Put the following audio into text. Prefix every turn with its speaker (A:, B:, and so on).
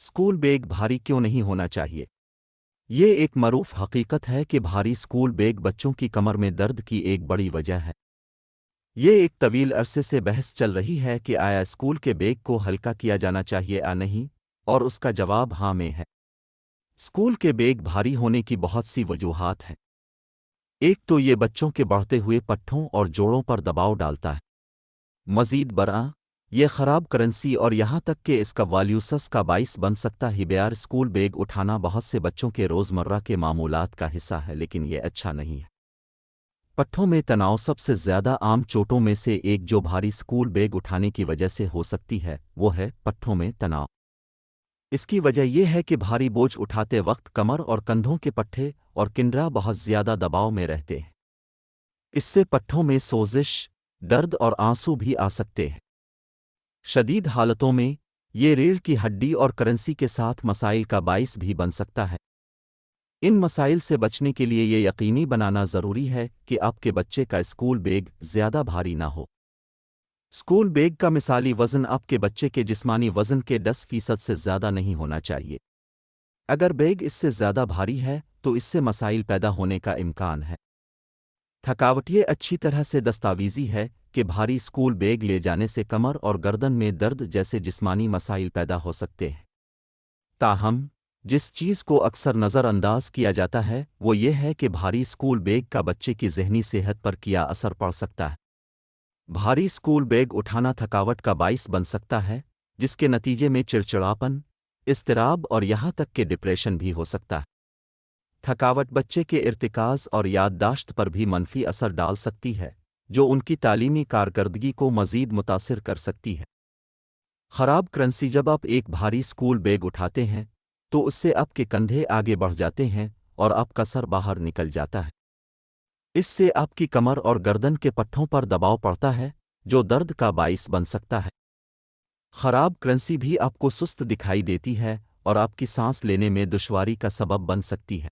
A: School bag भारी क्यों नहीं होना चाहिए? ये एक मरूफ हकीकत है कि भारी स्कूल बैग बच्चों की कमर में दर्द की एक बड़ी वजह है। ये एक तवील अरसे से बहस चल रही है कि आया स्कूल के बैग को हल्का किया जाना चाहिए या नहीं, और उसका जवाब हाँ में है। स्कूल के बैग भारी होने की बहुत सी वजूहात हैं। एक तो ये बच्चों के बढ़ते हुए पट्ठों और जोड़ों पर दबाव डालता है। मजीद बरआं, ये खराब करेंसी और यहाँ तक कि इसका वाल्यूसस का बाइस बन सकता है। बेयार स्कूल बैग उठाना बहुत से बच्चों के रोज़मर्रा के मामूलात का हिस्सा है, लेकिन ये अच्छा नहीं है। पट्ठों में तनाव सबसे ज़्यादा आम चोटों में से एक जो भारी स्कूल बैग उठाने की वजह से हो सकती है वो है पट्ठों में तनाव। इसकी वजह यह है कि भारी बोझ उठाते वक्त कमर और कंधों के पट्ठे और किंडरा बहुत ज़्यादा दबाव में रहते हैं। इससे पट्ठों में सोजिश, दर्द और आंसू भी आ सकते हैं। शदीद हालतों में ये रीढ़ की हड्डी और करेंसी के साथ मसाइल का बाइस भी बन सकता है। इन मसाइल से बचने के लिए ये यकीनी बनाना ज़रूरी है कि आपके बच्चे का स्कूल बैग ज़्यादा भारी ना हो। स्कूल बैग का मिसाली वज़न आपके बच्चे के जिस्मानी वज़न के 10% से ज़्यादा नहीं होना चाहिए। अगर बैग इससे ज़्यादा भारी है तो इससे मसाइल पैदा होने का इम्कान है। थकावट ये अच्छी तरह से दस्तावेज़ी है कि भारी स्कूल बैग ले जाने से कमर और गर्दन में दर्द जैसे जिस्मानी मसाइल पैदा हो सकते हैं। ताहम, जिस चीज़ को अक्सर नज़रअंदाज किया जाता है वो ये है कि भारी स्कूल बैग का बच्चे की ज़हनी सेहत पर क्या असर पड़ सकता है। भारी स्कूल बैग उठाना थकावट का बाइस बन सकता है, जिसके नतीजे में चिड़चिड़ापन, इज़्तिराब और यहाँ तक कि डिप्रेशन भी हो सकता है। थकावट बच्चे के इर्तिकाज़ और याददाश्त पर भी मनफी असर डाल सकती है, जो उनकी तालीमी कारकर्दगी को मज़ीद मुतासिर कर सकती है। खराब करेंसी, जब आप एक भारी स्कूल बैग उठाते हैं तो उससे आपके कंधे आगे बढ़ जाते हैं और आपका सर बाहर निकल जाता है। इससे आपकी कमर और गर्दन के पट्ठों पर दबाव पड़ता है, जो दर्द का बाइस बन सकता है। खराब करेंसी भी आपको सुस्त दिखाई देती है और आपकी सांस लेने में दुश्वारी का सबब बन सकती है।